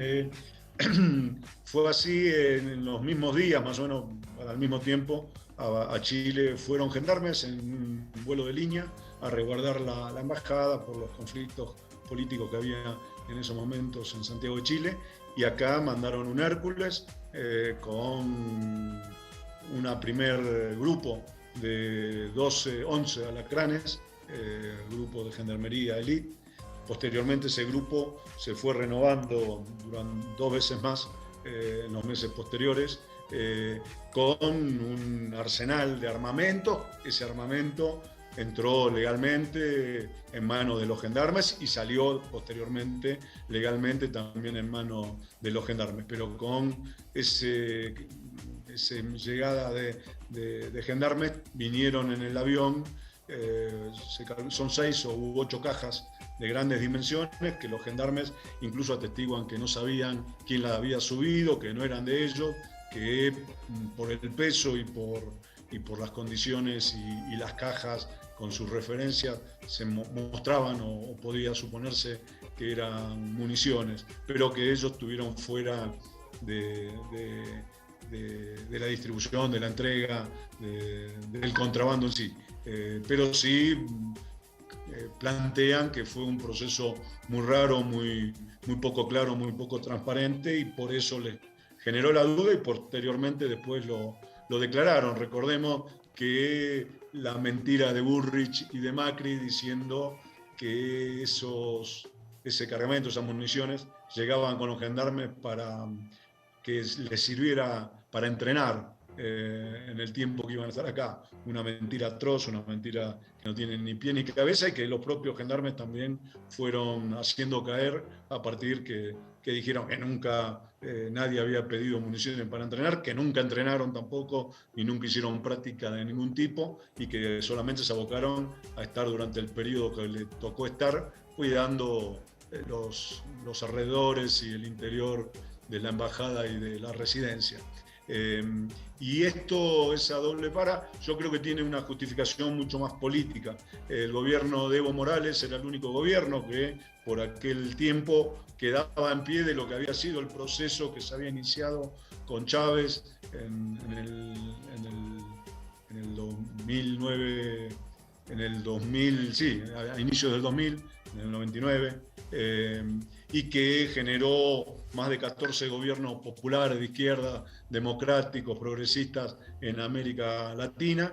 Fue así en los mismos días, más o menos al mismo tiempo, a Chile fueron gendarmes en un vuelo de línea a resguardar la embajada por los conflictos políticos que había en esos momentos en Santiago de Chile, y acá mandaron un Hércules con un primer grupo de 11 alacranes, grupo de gendarmería elite. Posteriormente ese grupo se fue renovando durante 2 veces más en los meses posteriores, con un arsenal de armamento. Ese armamento entró legalmente en manos de los gendarmes y salió posteriormente legalmente también en manos de los gendarmes, pero con esa llegada de gendarmes vinieron en el avión, son 6 o 8 cajas de grandes dimensiones que los gendarmes incluso atestiguan que no sabían quién las había subido, que no eran de ellos, que por el peso y por las condiciones y las cajas con sus referencias se mostraban o podía suponerse que eran municiones, pero que ellos estuvieron fuera de la distribución, de la entrega, del contrabando en sí. Pero sí plantean que fue un proceso muy raro, muy poco claro, muy poco transparente, y por eso les generó la duda y posteriormente después lo declararon. Recordemos que la mentira de Bullrich y de Macri diciendo que ese cargamento, esas municiones, llegaban con los gendarmes para que les sirviera para entrenar en el tiempo que iban a estar acá. Una mentira atroz, una mentira que no tiene ni pie ni cabeza, y que los propios gendarmes también fueron haciendo caer a partir que dijeron que nunca nadie había pedido municiones para entrenar, que nunca entrenaron tampoco y nunca hicieron práctica de ningún tipo, y que solamente se abocaron a estar durante el periodo que le tocó estar cuidando los alrededores y el interior de la embajada y de la residencia. Y esa doble vara, yo creo que tiene una justificación mucho más política. El gobierno de Evo Morales era el único gobierno que por aquel tiempo quedaba en pie de lo que había sido el proceso que se había iniciado con Chávez en el 2009, a inicios del 2000, en el 99, y que generó más de 14 gobiernos populares de izquierda, democráticos, progresistas en América Latina,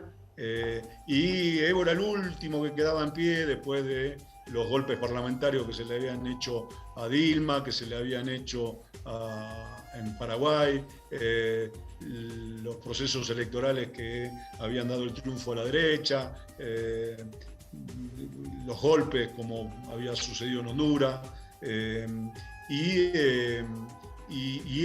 y Evo era el último que quedaba en pie después de los golpes parlamentarios que se le habían hecho a Dilma, que se le habían hecho en Paraguay, los procesos electorales que habían dado el triunfo a la derecha, los golpes como había sucedido en Honduras, y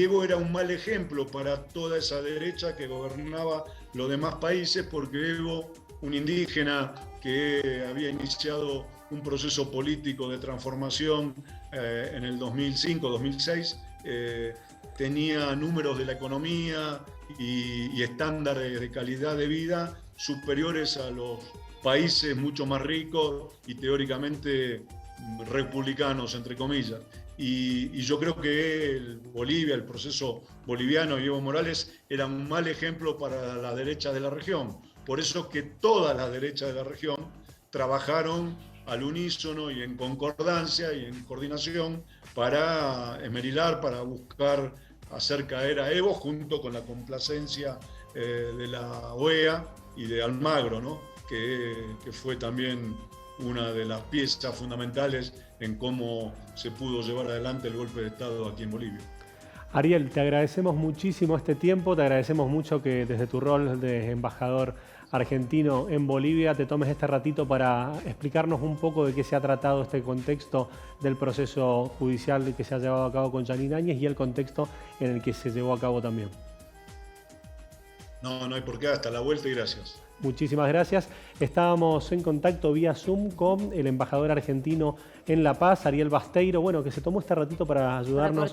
Evo era un mal ejemplo para toda esa derecha que gobernaba los demás países, porque Evo, un indígena que había iniciado un proceso político de transformación en el 2005-2006, tenía números de la economía y estándares de calidad de vida superiores a los países mucho más ricos y teóricamente republicanos, entre comillas. Y yo creo que Bolivia, el proceso boliviano y Evo Morales era un mal ejemplo para la derecha de la región. Por eso que todas las derechas de la región trabajaron al unísono y en concordancia y en coordinación para esmerilar, para buscar hacer caer a Evo, junto con la complacencia de la OEA y de Almagro, ¿no? que fue también una de las piezas fundamentales en cómo se pudo llevar adelante el golpe de Estado aquí en Bolivia. Ariel, te agradecemos muchísimo este tiempo, te agradecemos mucho que desde tu rol de embajador argentino en Bolivia te tomes este ratito para explicarnos un poco de qué se ha tratado este contexto del proceso judicial que se ha llevado a cabo con Jeanine Áñez y el contexto en el que se llevó a cabo también. No hay por qué, hasta la vuelta y gracias. Muchísimas gracias. Estábamos en contacto vía Zoom con el embajador argentino en La Paz, Ariel Basteiro, bueno, que se tomó este ratito para ayudarnos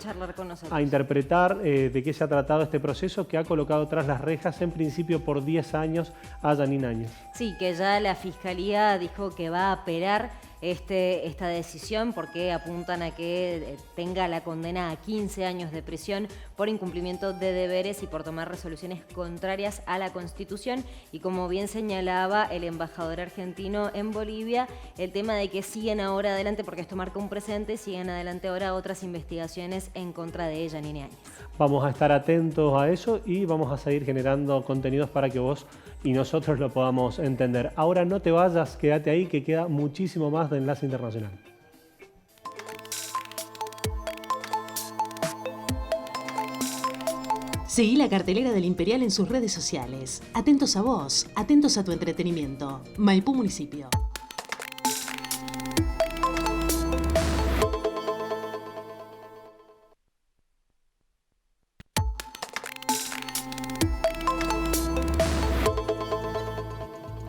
a interpretar de qué se ha tratado este proceso que ha colocado tras las rejas, en principio por 10 años, a Jeanine Áñez. Sí, que ya la Fiscalía dijo que va a apelar esta decisión porque apuntan a que tenga la condena a 15 años de prisión por incumplimiento de deberes y por tomar resoluciones contrarias a la Constitución. Y como bien señalaba el embajador argentino en Bolivia, el tema de que siguen ahora adelante, porque esto marca un precedente, siguen adelante ahora otras investigaciones en contra de Jeanine Áñez. Vamos a estar atentos a eso y vamos a seguir generando contenidos para que vos y nosotros lo podamos entender. Ahora no te vayas, quédate ahí que queda muchísimo más de Enlace Internacional. Seguí la cartelera del Imperial en sus redes sociales. Atentos a vos, atentos a tu entretenimiento. Maipú Municipio.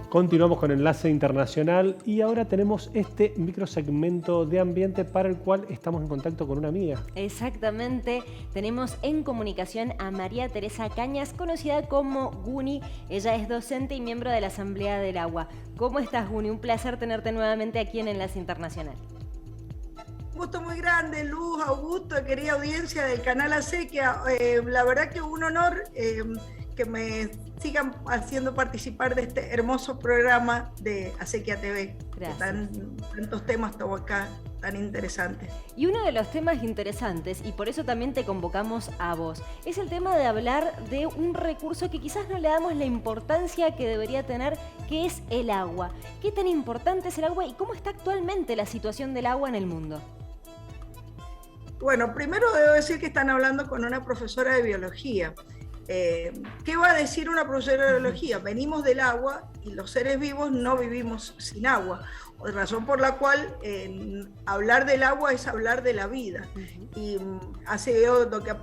Continuamos con Enlace Internacional y ahora tenemos este microsegmento de ambiente para el cual estamos en contacto con una amiga. Exactamente, tenemos en comunicación a María Teresa Cañas, conocida como Guni. Ella es docente y miembro de la Asamblea del Agua. ¿Cómo estás, Guni? Un placer tenerte nuevamente aquí en Enlace Internacional. Un gusto muy grande, Luz, Augusto, querida audiencia del canal Acequia. La verdad que un honor que me sigan haciendo participar de este hermoso programa de Acequia TV. Gracias. Tantos temas tengo acá tan interesantes. Y uno de los temas interesantes, y por eso también te convocamos a vos, es el tema de hablar de un recurso que quizás no le damos la importancia que debería tener, que es el agua. ¿Qué tan importante es el agua y cómo está actualmente la situación del agua en el mundo? Bueno, primero debo decir que están hablando con una profesora de biología. ¿Qué va a decir una profesora de biología? Venimos del agua y los seres vivos no vivimos sin agua, razón por la cual hablar del agua es hablar de la vida. Y ha sido lo que ha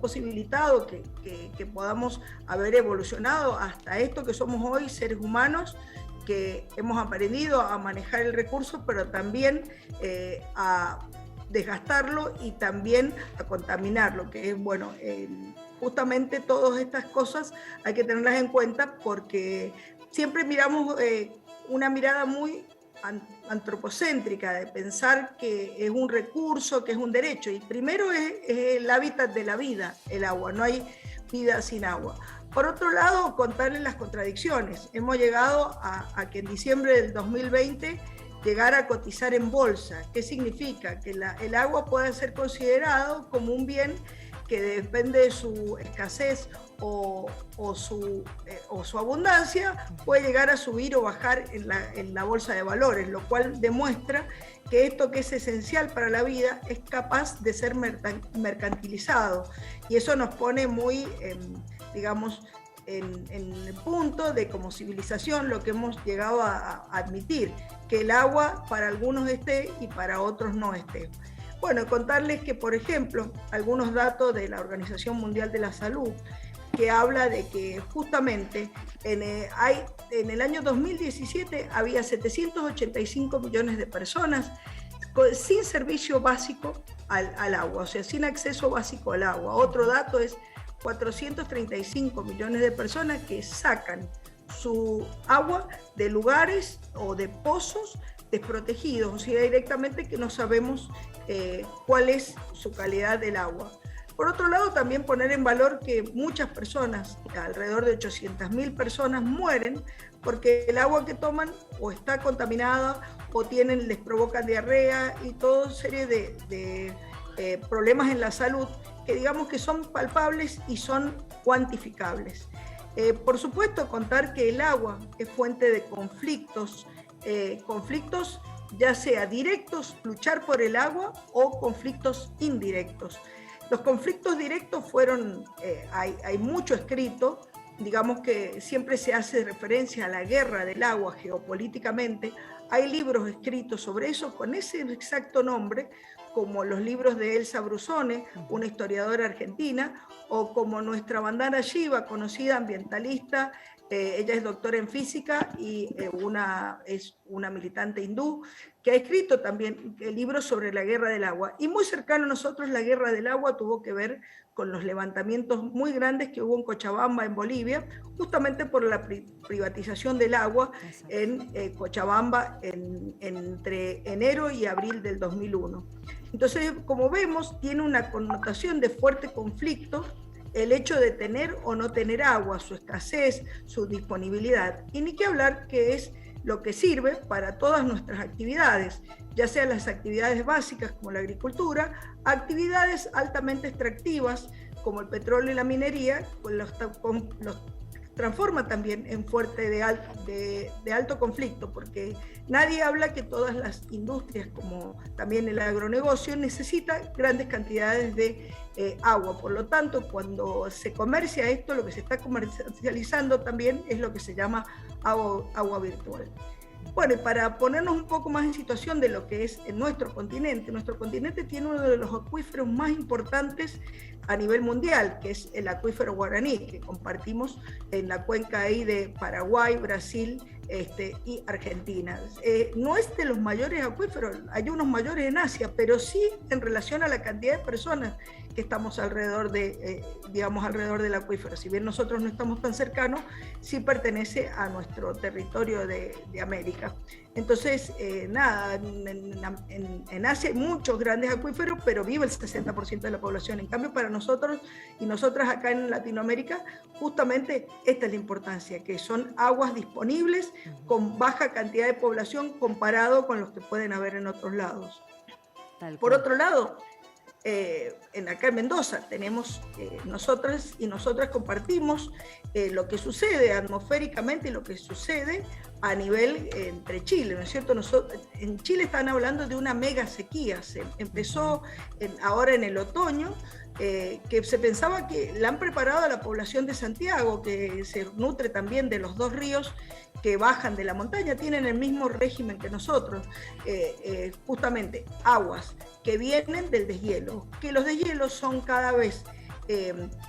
posibilitado que podamos haber evolucionado hasta esto que somos hoy, seres humanos, que hemos aprendido a manejar el recurso, pero también a desgastarlo y también a contaminarlo, que es bueno, justamente todas estas cosas hay que tenerlas en cuenta porque siempre miramos una mirada muy antropocéntrica de pensar que es un recurso, que es un derecho, y primero es el hábitat de la vida, el agua, no hay vida sin agua. Por otro lado, contarles las contradicciones. Hemos llegado a que en diciembre del 2020 llegar a cotizar en bolsa. ¿Qué significa? Que el agua puede ser considerado como un bien que depende de su escasez o su abundancia, puede llegar a subir o bajar en la bolsa de valores, lo cual demuestra que esto que es esencial para la vida es capaz de ser mercantilizado. Y eso nos pone muy, digamos, en el punto de como civilización lo que hemos llegado a admitir, que el agua para algunos esté y para otros no esté. Bueno, contarles que, por ejemplo, algunos datos de la Organización Mundial de la Salud, que habla de que justamente en el año 2017 había 785 millones de personas sin servicio básico al agua, o sea, sin acceso básico al agua. Otro dato es 435 millones de personas que sacan su agua de lugares o de pozos desprotegidos, o sea, directamente que no sabemos cuál es su calidad del agua. Por otro lado, también poner en valor que muchas personas, alrededor de 800.000 personas, mueren porque el agua que toman o está contaminada o les provocan diarrea y toda serie de problemas en la salud que digamos que son palpables y son cuantificables. Por supuesto, contar que el agua es fuente de conflictos conflictos ya sea directos, luchar por el agua, o conflictos indirectos. Los conflictos directos fueron, hay mucho escrito, digamos que siempre se hace referencia a la guerra del agua geopolíticamente. Hay libros escritos sobre eso con ese exacto nombre, como los libros de Elsa Brusone, una historiadora argentina, o como nuestra Vandana Shiva, conocida ambientalista. Ella es doctora en física y es una militante hindú que ha escrito también libros sobre la guerra del agua. Y muy cercano a nosotros, la guerra del agua tuvo que ver con los levantamientos muy grandes que hubo en Cochabamba, en Bolivia, justamente por la privatización del agua en Cochabamba entre enero y abril del 2001. Entonces, como vemos, tiene una connotación de fuerte conflicto el hecho de tener o no tener agua, su escasez, su disponibilidad. Y ni qué hablar que es lo que sirve para todas nuestras actividades, ya sean las actividades básicas como la agricultura, actividades altamente extractivas como el petróleo y la minería, los transforma también en fuerte de alto conflicto, porque nadie habla que todas las industrias, como también el agronegocio, necesita grandes cantidades de agua. Por lo tanto, cuando se comercia esto, lo que se está comercializando también es lo que se llama agua virtual. Bueno, y para ponernos un poco más en situación de lo que es en nuestro continente tiene uno de los acuíferos más importantes a nivel mundial, que es el acuífero Guaraní, que compartimos en la cuenca ahí de Paraguay, Brasil y Argentina. No es de los mayores acuíferos, hay unos mayores en Asia, pero sí en relación a la cantidad de personas que estamos alrededor del acuífero. Si bien nosotros no estamos tan cercanos, sí pertenece a nuestro territorio de América. Entonces, en Asia hay muchos grandes acuíferos, pero vive el 60% de la población. En cambio, para nosotros y nosotras acá en Latinoamérica, justamente esta es la importancia, que son aguas disponibles con baja cantidad de población comparado con los que pueden haber en otros lados. Por otro lado, acá en Mendoza tenemos, nosotras y nosotras compartimos lo que sucede atmosféricamente y lo que sucede a nivel entre Chile, ¿no es cierto? En Chile están hablando de una mega sequía, se empezó ahora en el otoño, que se pensaba que la han preparado a la población de Santiago, que se nutre también de los dos ríos que bajan de la montaña, tienen el mismo régimen que nosotros, justamente aguas que vienen del deshielo, que los deshielos son cada vez,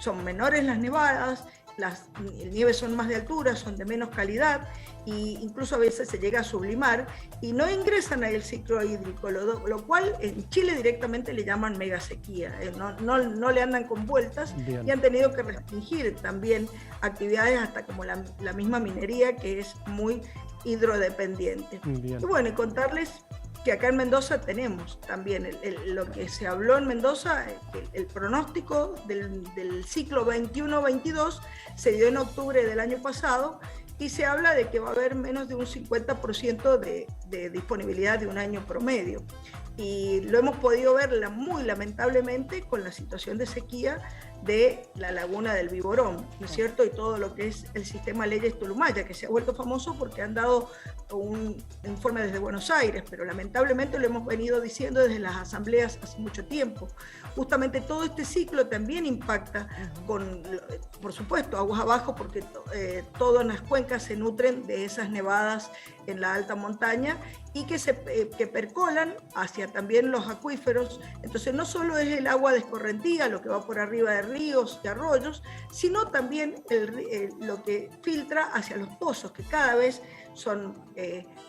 son menores las nevadas, las nieves son más de altura, son de menos calidad, e incluso a veces se llega a sublimar y no ingresan al ciclo hídrico, lo cual en Chile directamente le llaman mega sequía, no le andan con vueltas. Bien. Y han tenido que restringir también actividades hasta como la misma minería, que es muy hidrodependiente. Bien. Y bueno, y contarles que acá en Mendoza tenemos también lo que se habló en Mendoza, el pronóstico del ciclo 21-22 se dio en octubre del año pasado, y se habla de que va a haber menos de un 50% de disponibilidad de un año promedio. Y lo hemos podido ver muy lamentablemente con la situación de sequía de la laguna del Viborón, ¿no es cierto? Y todo lo que es el sistema Leyes Tulumaya, que se ha vuelto famoso porque han dado un informe desde Buenos Aires, pero lamentablemente lo hemos venido diciendo desde las asambleas hace mucho tiempo. Justamente todo este ciclo también impacta con, por supuesto, aguas abajo, porque todas las cuencas se nutren de esas nevadas en la alta montaña y que percolan hacia también los acuíferos. Entonces no solo es el agua de escorrentía, lo que va por arriba de ríos y arroyos, sino también lo que filtra hacia los pozos, que cada vez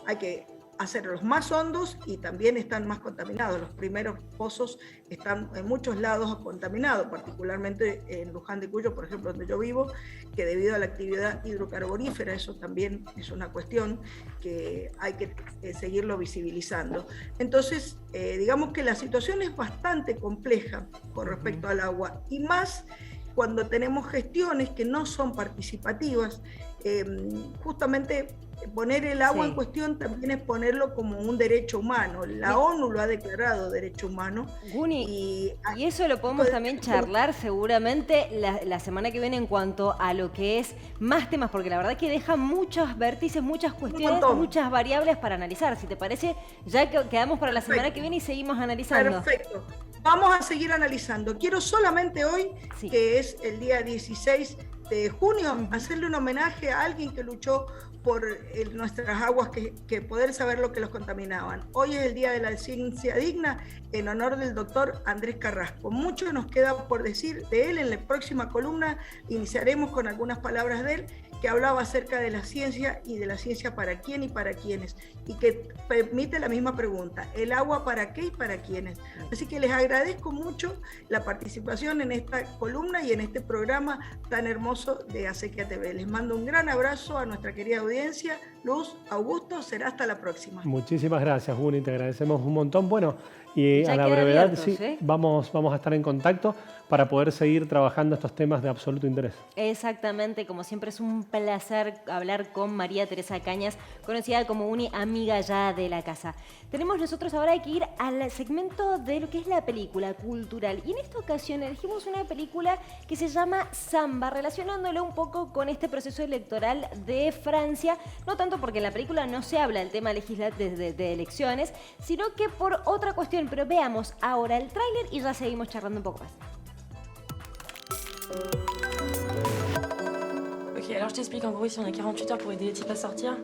hay que hacerlos más hondos y también están más contaminados. Los primeros pozos están en muchos lados contaminados, particularmente en Luján de Cuyo, por ejemplo, donde yo vivo, que debido a la actividad hidrocarbonífera, eso también es una cuestión que hay que seguirlo visibilizando. Entonces, digamos que la situación es bastante compleja con respecto al agua, y más cuando tenemos gestiones que no son participativas. justamente poner el agua Sí. en cuestión también es ponerlo como un derecho humano. La ONU lo ha declarado derecho humano. Guni, y eso lo podemos también charlar seguramente la semana que viene en cuanto a lo que es más temas, porque la verdad que deja muchos vértices, muchas cuestiones, muchas variables para analizar. Si te parece, ya quedamos para la semana que viene y seguimos analizando. Perfecto. Vamos a seguir analizando. Quiero solamente hoy, que es el día 16 de junio, hacerle un homenaje a alguien que luchó por nuestras aguas, que poder saber lo que los contaminaban. Hoy es el Día de la Ciencia Digna, en honor del doctor Andrés Carrasco. Mucho nos queda por decir de él. En la próxima columna iniciaremos con algunas palabras de él, que hablaba acerca de la ciencia y de la ciencia para quién y para quiénes, y que permite la misma pregunta: ¿el agua para qué y para quiénes? Así que les agradezco mucho la participación en esta columna y en este programa tan hermoso de Acequia TV. Les mando un gran abrazo a nuestra querida audiencia. Luz, Augusto, será hasta la próxima. Muchísimas gracias, Guni, te agradecemos un montón. Bueno, y Ya a la queda brevedad, abiertos, sí, ¿eh? vamos a estar en contacto para poder seguir trabajando estos temas de absoluto interés. Exactamente, como siempre es un placer hablar con María Teresa Cañas, conocida como Uni, amiga ya de la casa. Tenemos nosotros ahora que ir al segmento de lo que es la película cultural, y en esta ocasión elegimos una película que se llama Samba, relacionándolo un poco con este proceso electoral de Francia, no tanto porque en la película no se habla del tema de elecciones, sino que por otra cuestión. Pero veamos ahora el tráiler y ya seguimos charlando un poco más. Ok, alors je t'explique. En gros, ici, on a 48 heures pour aider les types à sortir.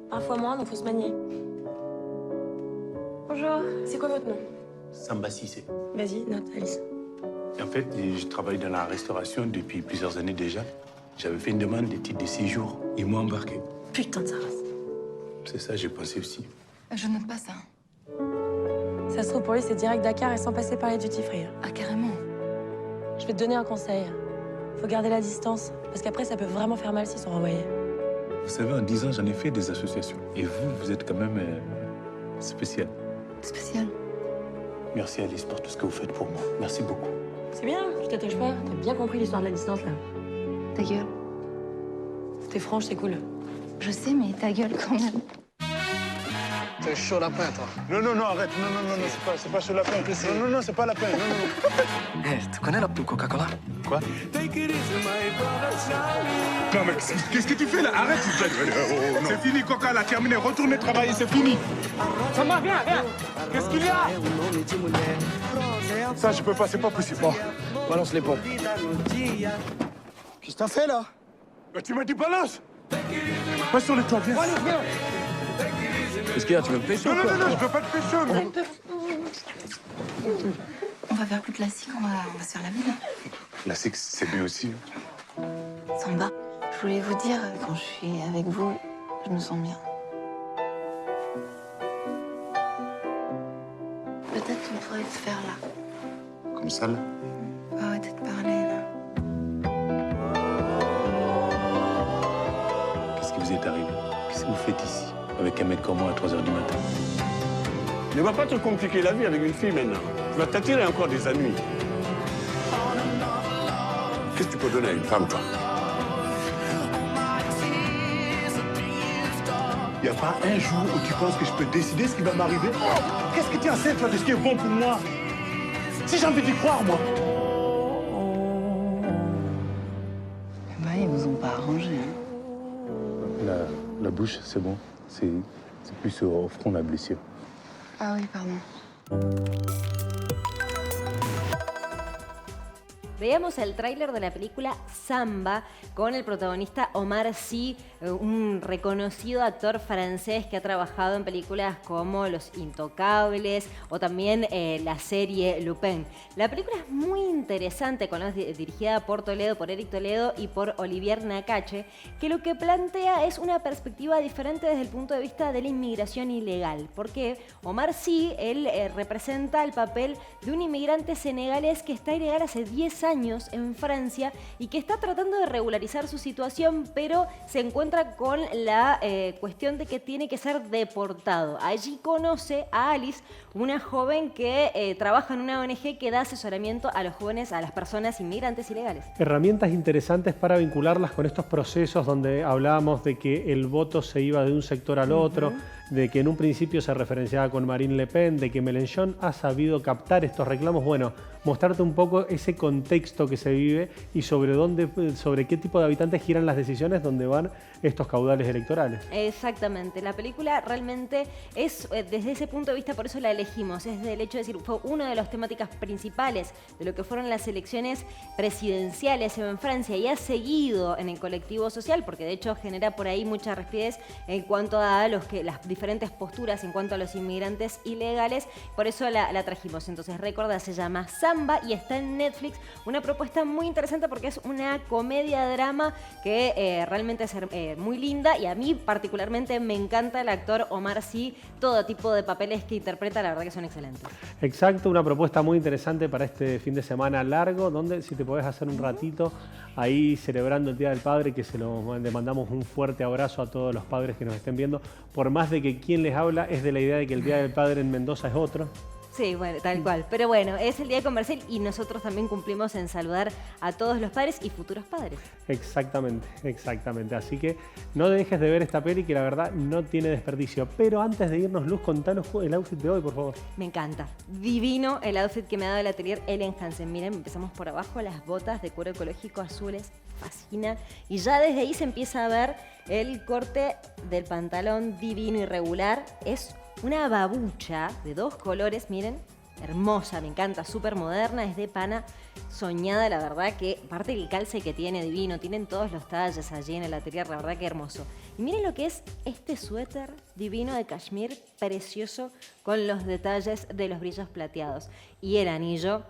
Parfois moins, donc faut se manier. Bonjour, c'est quoi votre nom? Samba Cissé. Vas-y, note, Alice. En fait, je travaille dans la restauration depuis plusieurs années déjà. J'avais fait une demande de titre de séjour. Ils m'ont embarqué. Putain de sa race. C'est ça, j'ai pensé aussi. Je note pas ça. Ça se trouve, pour lui, c'est direct Dakar et sans passer par les duty-free. Ah, carrément. Je vais te donner un conseil. Faut garder la distance, parce qu'après, ça peut vraiment faire mal s'ils sont renvoyés. Vous savez, en 10 ans, j'en ai fait des associations. Et vous êtes quand même spécial. Spécial. Merci Alice pour tout ce que vous faites pour moi. Merci beaucoup. C'est bien, je t'attache pas. T'as bien compris l'histoire de la distance, là. Ta gueule. T'es franche, c'est cool. Je sais, mais ta gueule quand même. T'es chaud lapin, toi. Non, non, non, arrête. Non, non, non, non, c'est pas chaud lapin. Non, non, non, c'est pas lapin. Non, non. Hé, tu connais la pub Coca-Cola? Quoi? Non, mais qu'est-ce que tu fais là? Arrête. Oh, c'est fini, Coca, là, terminé. Retournez travailler, c'est fini. Samba, viens, viens. Qu'est-ce qu'il y a? Ça, je peux pas, c'est pas possible. Bon, balance les pompes. Qu'est-ce que t'as fait, là? Bah, tu m'as dit balance. Va sur le toit, viens. Allez, viens. Qu'est-ce qu'il y a? Tu veux me pécho? Non, non, non, non, je veux pas te pécho, mais... On va faire plus classique, on va se faire la bise. Classique, c'est bien aussi. Samba, je voulais vous dire, quand je suis avec vous, je me sens bien. Peut-être qu'on pourrait se faire là. Comme ça, là? On va arrêter de parler, là. Qu'est-ce qui vous est arrivé? Qu'est-ce que vous faites ici? Avec un mec comme moi à 3h du matin? Ne va pas te compliquer la vie avec une fille maintenant. Tu vas t'attirer encore des ennuis. Qu'est-ce que tu peux donner à une femme, toi? Il n'y a pas un jour où tu penses que je peux décider ce qui va m'arriver? Qu'est-ce que tu en sais, toi, de ce qui est bon pour moi? Si j'ai envie d'y croire, moi. Bah, ils vous ont pas arrangé, hein. La bouche, c'est bon. C'est plus au front, la blessure. Ah oui, pardon. Veamos el tráiler de la película Samba con el protagonista Omar Sy, un reconocido actor francés que ha trabajado en películas como Los Intocables o también la serie Lupin. La película es muy interesante, dirigida por Toledo, por Eric Toledo y por Olivier Nakache, que lo que plantea es una perspectiva diferente desde el punto de vista de la inmigración ilegal. Porque Omar Sy, él representa el papel de un inmigrante senegalés que está ilegal hace 10 años años en Francia y que está tratando de regularizar su situación, pero se encuentra con la cuestión de que tiene que ser deportado. Allí conoce a Alice, una joven que trabaja en una ONG que da asesoramiento a los jóvenes, a las personas inmigrantes ilegales. Herramientas interesantes para vincularlas con estos procesos donde hablábamos de que el voto se iba de un sector al otro, de que en un principio se referenciaba con Marine Le Pen, de que Mélenchon ha sabido captar estos reclamos. Bueno, mostrarte un poco ese contexto que se vive y sobre qué tipo de habitantes giran las decisiones donde van estos caudales electorales. Exactamente. La película realmente es, desde ese punto de vista, por eso la elegimos, es del hecho de decir, fue una de las temáticas principales de lo que fueron las elecciones presidenciales en Francia y ha seguido en el colectivo social, porque de hecho genera por ahí mucha rapidez en cuanto a las diferentes posturas en cuanto a los inmigrantes ilegales. Por eso la trajimos. Entonces, recordá, se llama Samba y está en Netflix. Una propuesta muy interesante porque es una comedia-drama que realmente es muy linda, y a mí particularmente me encanta el actor Omar Sy. Todo tipo de papeles que interpreta, la verdad que son excelentes. Exacto, una propuesta muy interesante para este fin de semana largo, donde si te podés hacer un ratito ahí celebrando el Día del Padre, que le mandamos un fuerte abrazo a todos los padres que nos estén viendo, por más de que quien les habla es de la idea de que el Día del Padre en Mendoza es otro. Sí, bueno, tal cual. Pero bueno, es el Día Comercial y nosotros también cumplimos en saludar a todos los padres y futuros padres. Exactamente, exactamente. Así que no dejes de ver esta peli, que la verdad no tiene desperdicio. Pero antes de irnos, Luz, contanos el outfit de hoy, por favor. Me encanta. Divino el outfit que me ha dado el atelier Ellen Hansen. Miren, empezamos por abajo, las botas de cuero ecológico azules, fascina. Y ya desde ahí se empieza a ver el corte del pantalón divino y regular. Es una babucha de 2 colores, miren, hermosa, me encanta, súper moderna, es de pana, soñada, la verdad que, aparte el calce que tiene, divino, tienen todos los talles allí en el atelier, la verdad que hermoso. Y miren lo que es este suéter divino de cashmere, precioso, con los detalles de los brillos plateados. Y el anillo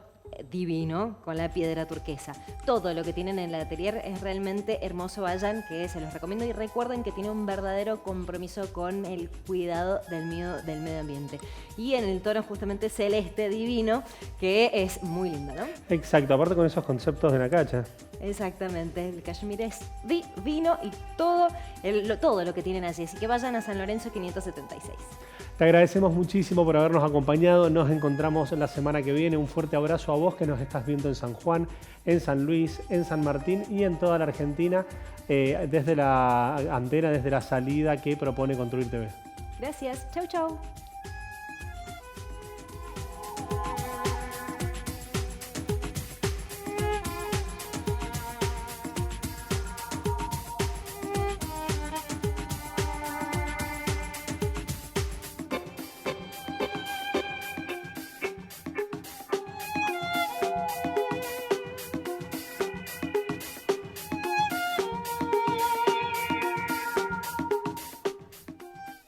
divino con la piedra turquesa. Todo lo que tienen en el atelier es realmente hermoso. Vayan, que se los recomiendo, y recuerden que tiene un verdadero compromiso con el cuidado del medio ambiente. Y en el tono justamente celeste divino, que es muy lindo, ¿no? Exacto, aparte con esos conceptos de Nakacha. Exactamente, el cashmere es divino y todo lo que tienen allí. Así que vayan a San Lorenzo 576. Te agradecemos muchísimo por habernos acompañado. Nos encontramos la semana que viene. Un fuerte abrazo a vos que nos estás viendo en San Juan, en San Luis, en San Martín y en toda la Argentina, desde la antena, desde la salida que propone Construir TV. Gracias. Chau, chau.